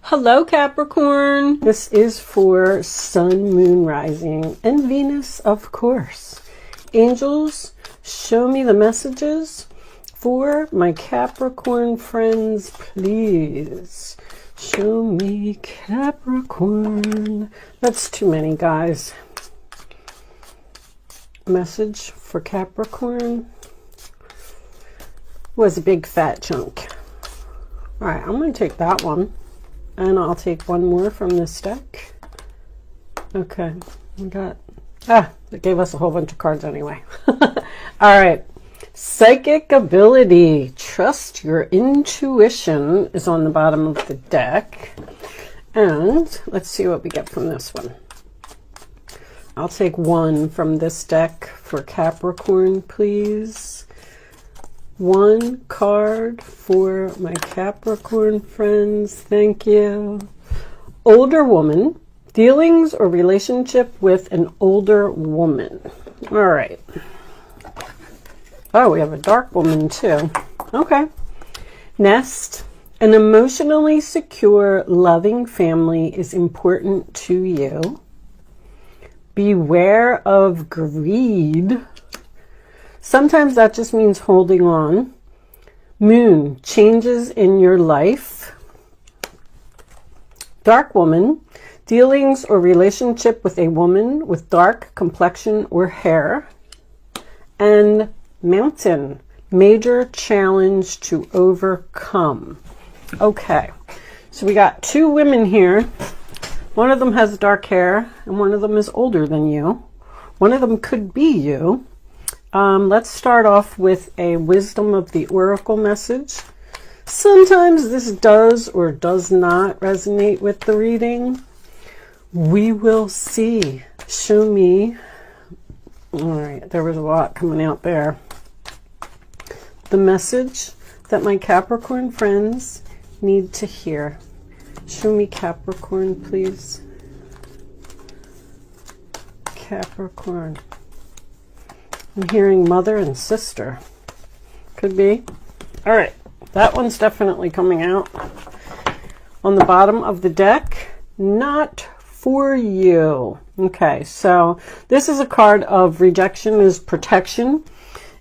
Hello Capricorn. This is for Sun, Moon, Rising, and Venus, of course. Angels, show me the messages for my Capricorn friends, please. Show me Capricorn. That's too many, guys. Message for Capricorn was a big fat chunk. All right, I'm going to take that one. And I'll take one more from this deck. Okay, we got, it gave us a whole bunch of cards anyway. All right, psychic ability. Trust your intuition is on the bottom of the deck. And let's see what we get from this one. I'll take one from this deck for Capricorn, please. One card for my Capricorn friends. Thank you. Older woman. Dealings or relationship with an older woman. All right. Oh, we have a dark woman too. Okay. Nest. An emotionally secure, loving family is important to you. Beware of greed. Sometimes that just means holding on. Moon, changes in your life. Dark woman, dealings or relationship with a woman with dark complexion or hair. And mountain, major challenge to overcome. Okay, so we got two women here. One of them has dark hair and one of them is older than you. One of them could be you. Let's start off with a wisdom of the oracle message. Sometimes this does or does not resonate with the reading. We will see. Show me. All right, there was a lot coming out there. The message that my Capricorn friends need to hear. Show me Capricorn, please. Capricorn. I'm hearing mother and sister. Could be. All right. That one's definitely coming out. On the bottom of the deck, not for you. Okay, so this is a card of rejection is protection.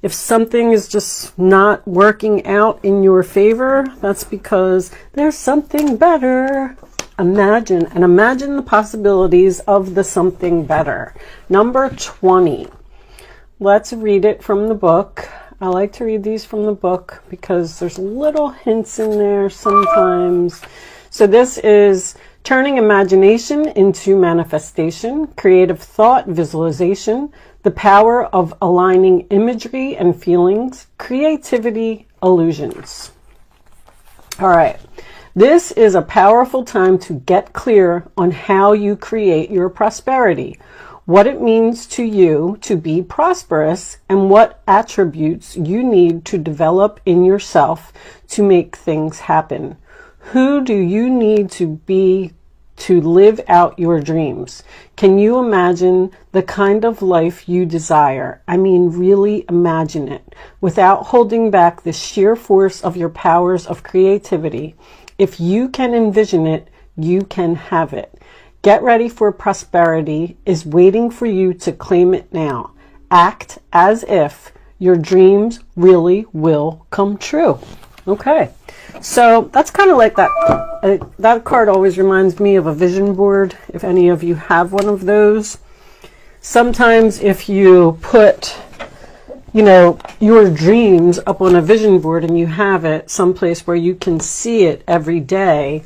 If something is just not working out in your favor, that's because there's something better. Imagine the possibilities of the something better. Number 20. Let's read it from the book. I like to read these from the book because there's little hints in there sometimes. So this is turning imagination into manifestation, creative thought, visualization, the power of aligning imagery and feelings, creativity, illusions. All right. This is a powerful time to get clear on how you create your prosperity, what it means to you to be prosperous, and what attributes you need to develop in yourself to make things happen. Who do you need to be to live out your dreams? Can you imagine the kind of life you desire? I mean, really imagine it without holding back the sheer force of your powers of creativity. If you can envision it, you can have it. Get ready for prosperity is waiting for you to claim it now. Act as if your dreams really will come true. Okay, so that's kind of like that. That card always reminds me of a vision board, if any of you have one of those. Sometimes if you put, your dreams up on a vision board and you have it someplace where you can see it every day,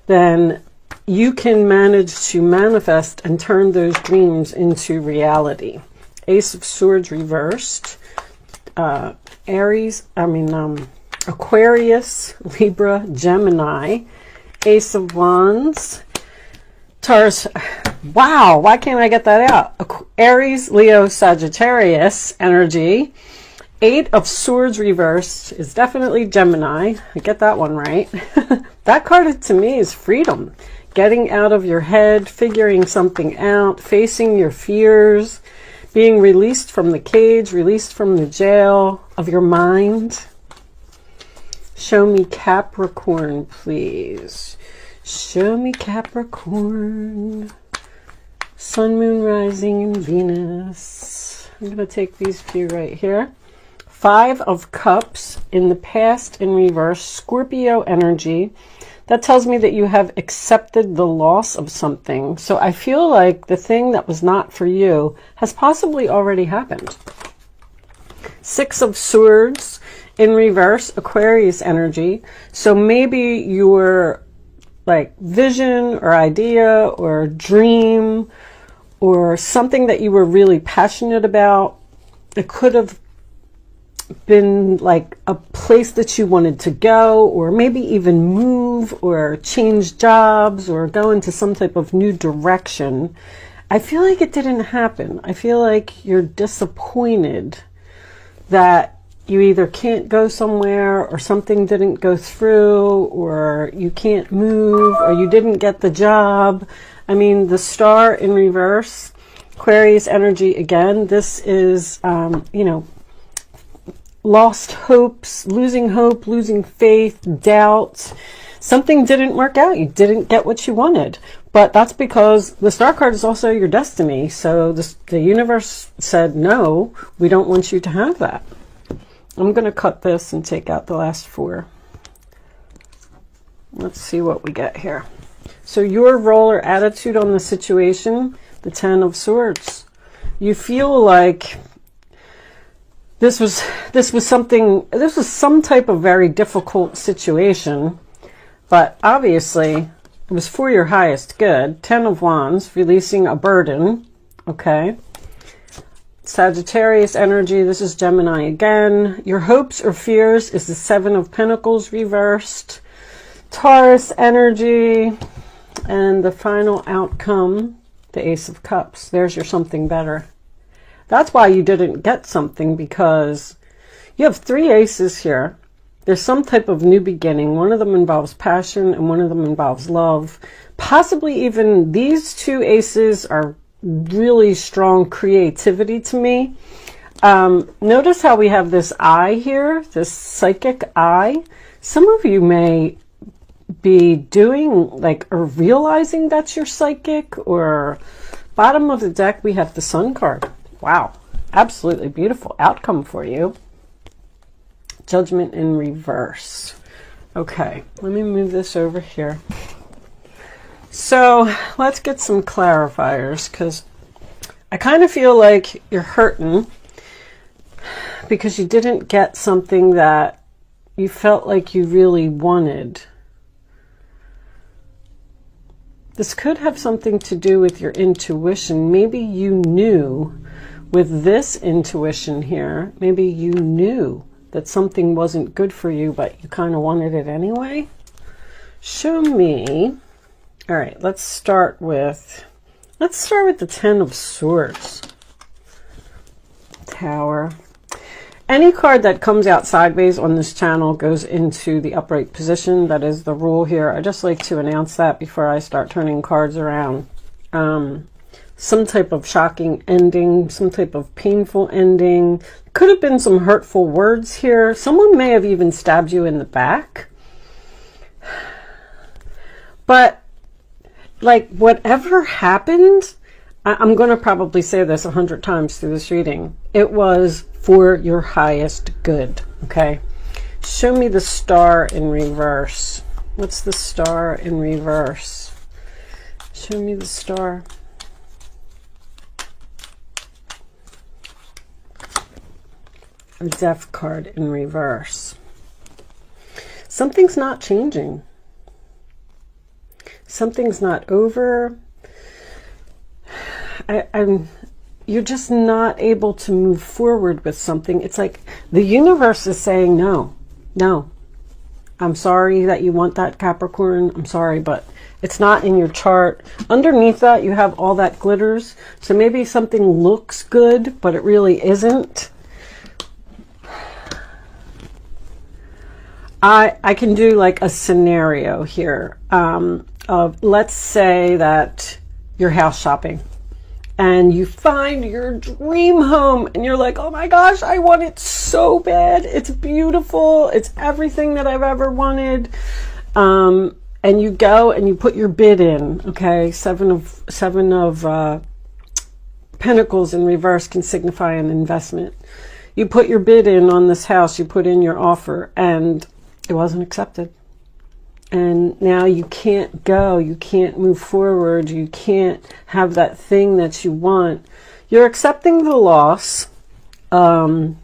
then you can manage to manifest and turn those dreams into reality. Ace of Swords reversed. Aquarius, Libra, Gemini. Ace of Wands. Taurus. Wow, why can't I get that out? Aries, Leo, Sagittarius energy. Eight of Swords reversed is definitely Gemini. I get that one right. That card to me is freedom. Getting out of your head, figuring something out, facing your fears, being released from the cage, released from the jail of your mind. Show me Capricorn, please. Show me Capricorn. Sun, Moon, Rising, and Venus. I'm going to take these few right here. 5 of Cups in the past in reverse. Scorpio energy. That tells me that you have accepted the loss of something. So I feel like the thing that was not for you has possibly already happened. 6 of Swords in reverse. Aquarius energy. So maybe your like vision or idea or dream or something that you were really passionate about, it could have been like a place that you wanted to go, or maybe even move or change jobs or go into some type of new direction. I feel like it didn't happen. I feel like you're disappointed that you either can't go somewhere, or something didn't go through, or you can't move, or you didn't get the job. I mean, the Star in reverse, Aquarius energy again. This is, you know, lost hopes, losing hope, losing faith, doubt. Something didn't work out. You didn't get what you wanted. But that's because the Star card is also your destiny. So the universe said, no, we don't want you to have that. I'm going to cut this and take out the last 4. Let's see what we get here. So your role or attitude on the situation, the 10 of Swords. You feel like this was some type of very difficult situation, but obviously it was for your highest good. 10 of Wands, releasing a burden. Okay. Sagittarius energy, this is Gemini again. Your hopes or fears is the 7 of Pentacles reversed. Taurus energy, and the final outcome, the Ace of Cups. There's your something better. That's why you didn't get something, because you have 3 aces here. There's some type of new beginning. One of them involves passion and one of them involves love. Possibly even these 2 aces are really strong creativity to me. Notice how we have this eye here, this psychic eye. Some of you may be doing like, or realizing that you're psychic, or bottom of the deck we have the Sun card. Wow, absolutely beautiful outcome for you. Judgment in reverse. Okay, let me move this over here. So let's get some clarifiers, because I kind of feel like you're hurting because you didn't get something that you felt like you really wanted. This could have something to do with your intuition. Maybe you knew with this intuition here, maybe you knew that something wasn't good for you, but you kind of wanted it anyway. Show me. All right, let's start with the 10 of Swords. Tower. Any card that comes out sideways on this channel goes into the upright position. That is the rule here. I just like to announce that before I start turning cards around. Some type of shocking ending, some type of painful ending. Could have been some hurtful words here. Someone may have even stabbed you in the back. But like, whatever happened, I'm going to probably say this 100 times through this reading. It was for your highest good, okay? Show me the Star in reverse. What's the Star in reverse? Show me the Star. A Death card in reverse. Something's not changing. Something's not over. You're just not able to move forward with something. It's like the universe is saying, no, no. I'm sorry that you want that, Capricorn. I'm sorry, but it's not in your chart. Underneath that, you have all that glitters. So maybe something looks good, but it really isn't. I can do like a scenario here of, let's say that you're house shopping and you find your dream home and you're like, oh my gosh, I want it so bad. It's beautiful. It's everything that I've ever wanted. and you go and you put your bid in, okay? Seven of Pentacles in reverse can signify an investment. You put your bid in on this house, you put in your offer, and it wasn't accepted. And now you can't go, you can't move forward, you can't have that thing that you want. You're accepting the loss, and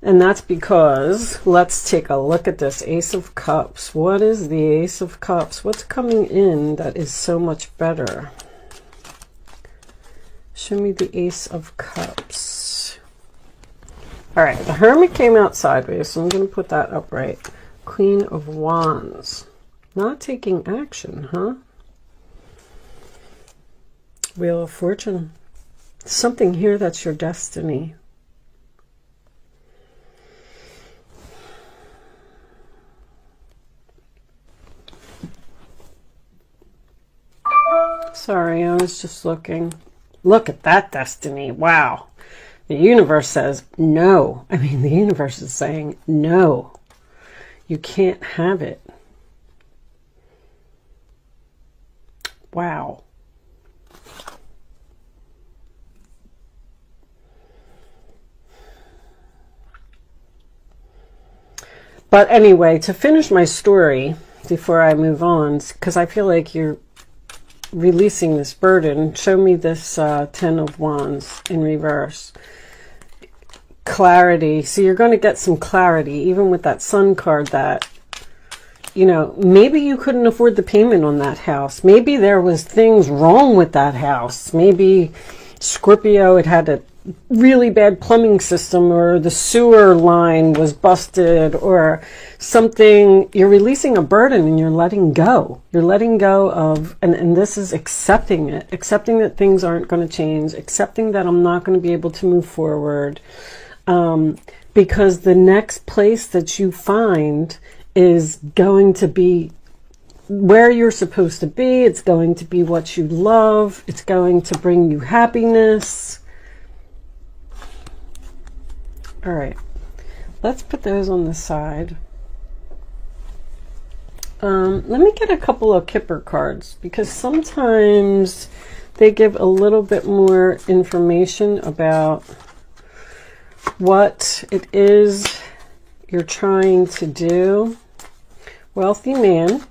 that's because, let's take a look at this Ace of Cups. What is the Ace of Cups? What's coming in that is so much better? Show me the Ace of Cups. All right, the Hermit came out sideways, so I'm going to put that upright. Queen of Wands. Not taking action, huh? Wheel of Fortune. Something here that's your destiny. Sorry, I was just looking. Look at that destiny. Wow. The universe says no. I mean, the universe is saying no. You can't have it. Wow. But anyway, to finish my story before I move on, because I feel like you're releasing this burden, show me this Ten of Wands in reverse. Clarity. So you're going to get some clarity, even with that Sun card, that, you know, maybe you couldn't afford the payment on that house. Maybe there was things wrong with that house. Maybe Scorpio, it had a really bad plumbing system, or the sewer line was busted, or something. You're releasing a burden and you're letting go. You're letting go of, and this is accepting it, accepting that things aren't going to change, accepting that I'm not going to be able to move forward, because the next place that you find is going to be where you're supposed to be. It's going to be what you love. It's going to bring you happiness. All right, let's put those on the side. Let me get a couple of Kipper cards, because sometimes they give a little bit more information about what it is you're trying to do. Wealthy man.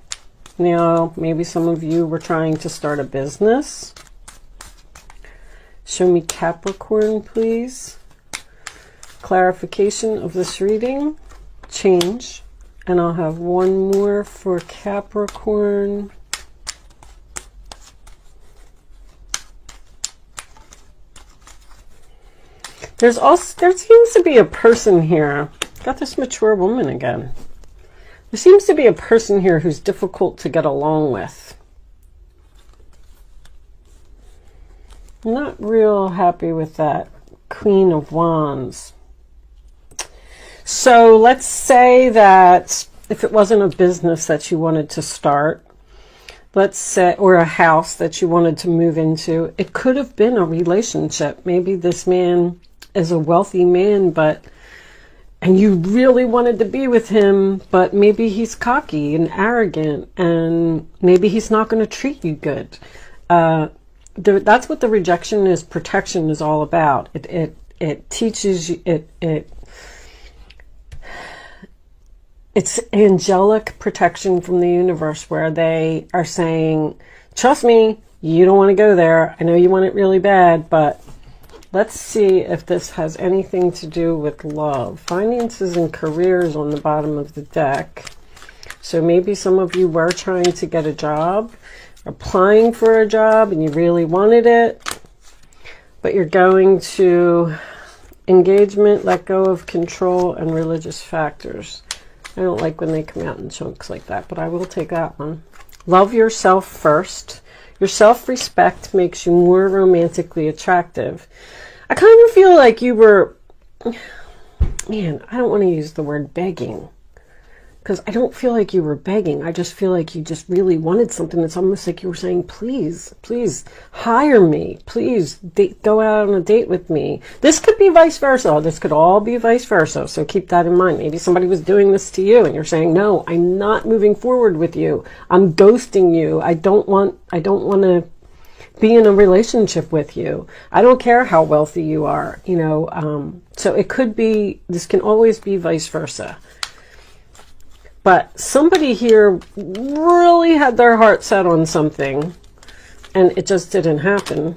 Now, maybe some of you were trying to start a business. Show me Capricorn, please. Clarification of this reading. Change. And I'll have one more for Capricorn. There seems to be a person here. Got this mature woman again. There seems to be a person here who's difficult to get along with. I'm not real happy with that Queen of Wands. So let's say that if it wasn't a business that you wanted to start, let's say, or a house that you wanted to move into, it could have been a relationship. Maybe this man is a wealthy man, and you really wanted to be with him, but maybe he's cocky and arrogant, and maybe he's not going to treat you good. That's what the rejection is, protection is all about. It teaches you, it's angelic protection from the universe, where they are saying, trust me, you don't want to go there. I know you want it really bad, but let's see if this has anything to do with love. Finances and careers on the bottom of the deck. So maybe some of you were trying to get a job, applying for a job, and you really wanted it, but you're going to engagement, let go of control, and religious factors. I don't like when they come out in chunks like that, but I will take that one. Love yourself first. Your self-respect makes you more romantically attractive. I kind of feel like you were, man, I don't want to use the word begging. because I don't feel like you were begging. I just feel like you just really wanted something. It's almost like you were saying, please, please hire me. Please go out on a date with me. This could be vice versa. This could all be vice versa. So keep that in mind. Maybe somebody was doing this to you and you're saying, no, I'm not moving forward with you. I'm ghosting you. I don't want to be in a relationship with you. I don't care how wealthy you are, you know. So it could be, this can always be vice versa. But somebody here really had their heart set on something and it just didn't happen.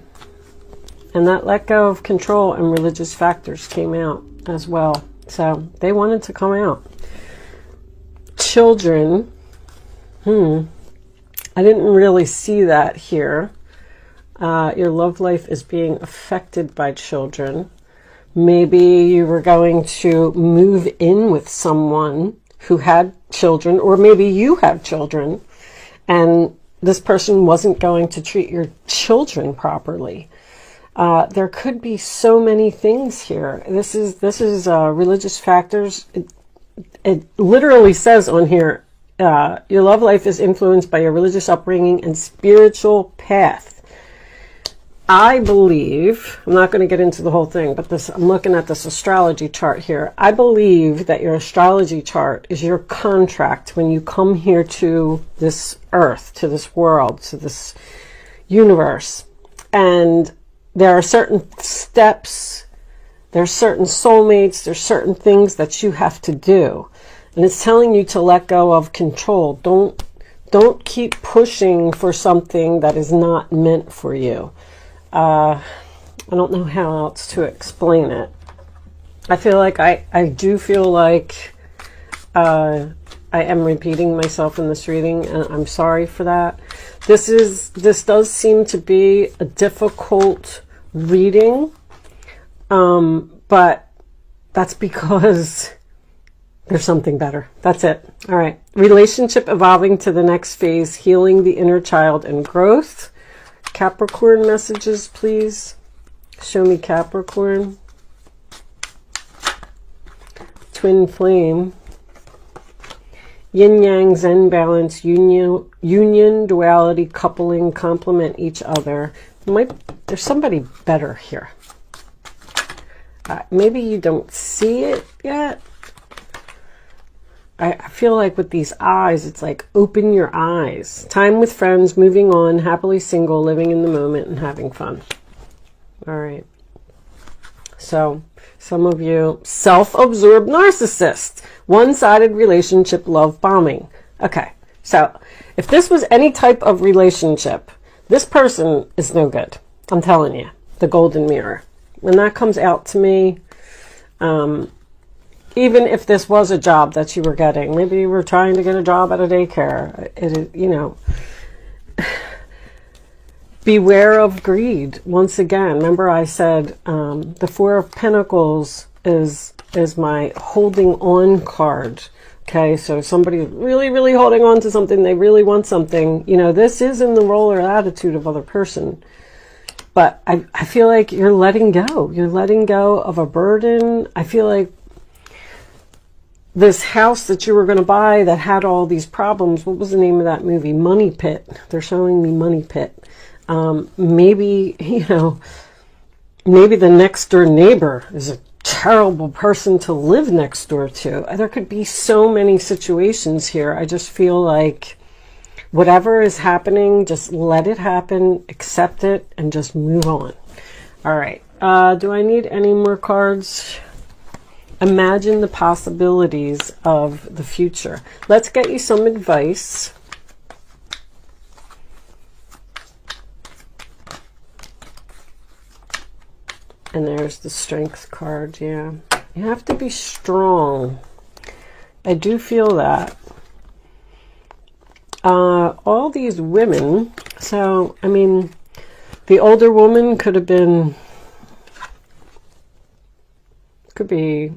And that let go of control and religious factors came out as well. So they wanted to come out. Children, I didn't really see that here. Your love life is being affected by children. Maybe you were going to move in with someone who had children, or maybe you have children and this person wasn't going to treat your children properly. There could be so many things here. This is religious factors. It literally says on here, your love life is influenced by your religious upbringing and spiritual path. I believe, I'm not going to get into the whole thing, but I'm looking at this astrology chart here. I believe that your astrology chart is your contract when you come here to this earth, to this world, to this universe. And there are certain steps, there's certain soulmates, there's certain things that you have to do. And it's telling you to let go of control. Don't keep pushing for something that is not meant for you. I don't know how else to explain it. I feel like I do feel like I am repeating myself in this reading, and I'm sorry for that. This does seem to be a difficult reading, but that's because there's something better. That's it. All right. Relationship evolving to the next phase, healing the inner child and growth. Capricorn messages, please. Show me Capricorn. Twin flame. Yin yang zen balance, union, duality, coupling, complement each other. There's somebody better here. Maybe you don't see it yet. I feel like with these eyes, it's like open your eyes. Time with friends, moving on, happily single, living in the moment, and having fun. All right. So some of you, self-absorbed narcissist, one-sided relationship, love bombing. Okay. So if this was any type of relationship, this person is no good. I'm telling you, the golden mirror. When that comes out to me, even if this was a job that you were getting, maybe you were trying to get a job at a daycare, you know, beware of greed. Once again, remember I said the Four of Pentacles is my holding on card. Okay, so somebody's really, really holding on to something. They really want something. You know, this is in the role or attitude of other person. But I feel like you're letting go. You're letting go of a burden. I feel like this house that you were going to buy that had all these problems, what was the name of that movie? Money Pit. They're showing me Money Pit. Maybe, you know, maybe the next door neighbor is a terrible person to live next door to. There could be so many situations here. I just feel like whatever is happening, just let it happen, accept it, and just move on. All right. Do I need any more cards? Imagine the possibilities of the future. Let's get you some advice. And there's the Strength card, yeah. You have to be strong. I do feel that. All these women, so, I mean, the older woman could have been, could be,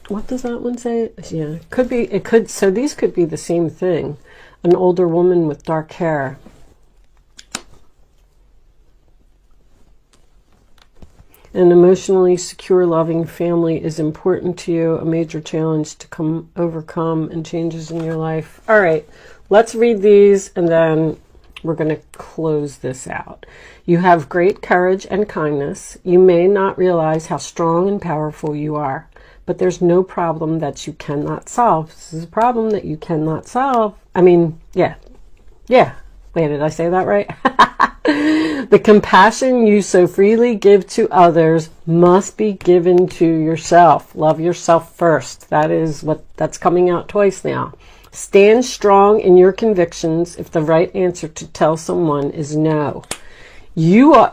what does that one say? Yeah, could be, it could, so these could be the same thing. An older woman with dark hair. An emotionally secure, loving family is important to you. A major challenge to overcome and changes in your life. All right, let's read these and then we're going to close this out. You have great courage and kindness. You may not realize how strong and powerful you are, but there's no problem that you cannot solve. This is a problem that you cannot solve. I mean, yeah. Wait, did I say that right? The compassion you so freely give to others must be given to yourself. Love yourself first. That's coming out twice now. Stand strong in your convictions if the right answer to tell someone is no. You are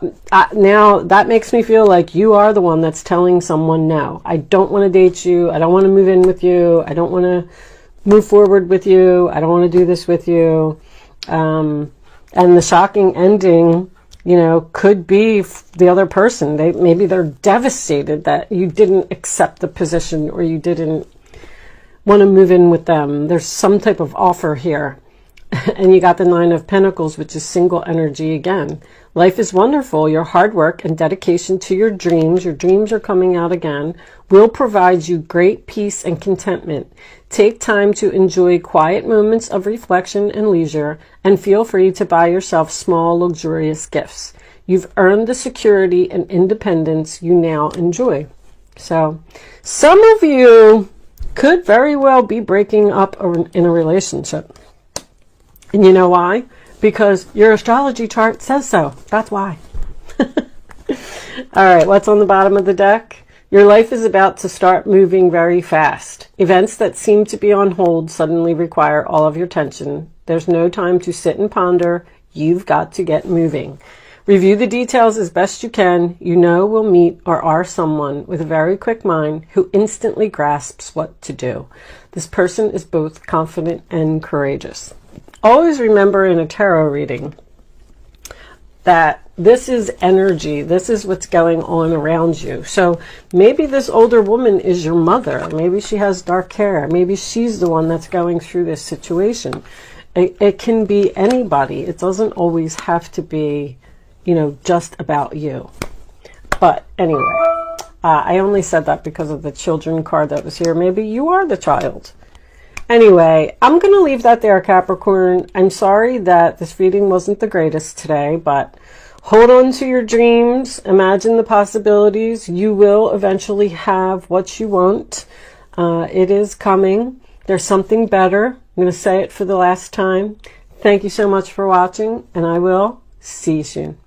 now that makes me feel like you are the one that's telling someone no. I don't want to date you. I don't want to move in with you. I don't want to move forward with you. I don't want to do this with you. And the shocking ending, you know, could be the other person. Maybe they're devastated that you didn't accept the position or you didn't want to move in with them. There's some type of offer here. And you got the Nine of Pentacles, which is single energy again. Life is wonderful. Your hard work and dedication to your dreams are coming out again, will provide you great peace and contentment. Take time to enjoy quiet moments of reflection and leisure, and feel free to buy yourself small, luxurious gifts. You've earned the security and independence you now enjoy. So, some of you could very well be breaking up in a relationship. And you know why? Because your astrology chart says so. That's why. All right, what's on the bottom of the deck? Your life is about to start moving very fast. Events that seem to be on hold suddenly require all of your attention. There's no time to sit and ponder. You've got to get moving. Review the details as best you can. You know will meet or are someone with a very quick mind who instantly grasps what to do. This person is both confident and courageous. Always remember in a tarot reading that this is energy. This is what's going on around you. So maybe this older woman is your mother. Maybe she has dark hair. Maybe she's the one that's going through this situation. It can be anybody. It doesn't always have to be, you know, just about you. But anyway, I only said that because of the children card that was here. Maybe you are the child. Anyway, I'm going to leave that there, Capricorn. I'm sorry that this reading wasn't the greatest today, but hold on to your dreams. Imagine the possibilities. You will eventually have what you want. It is coming. There's something better. I'm going to say it for the last time. Thank you so much for watching, and I will see you soon.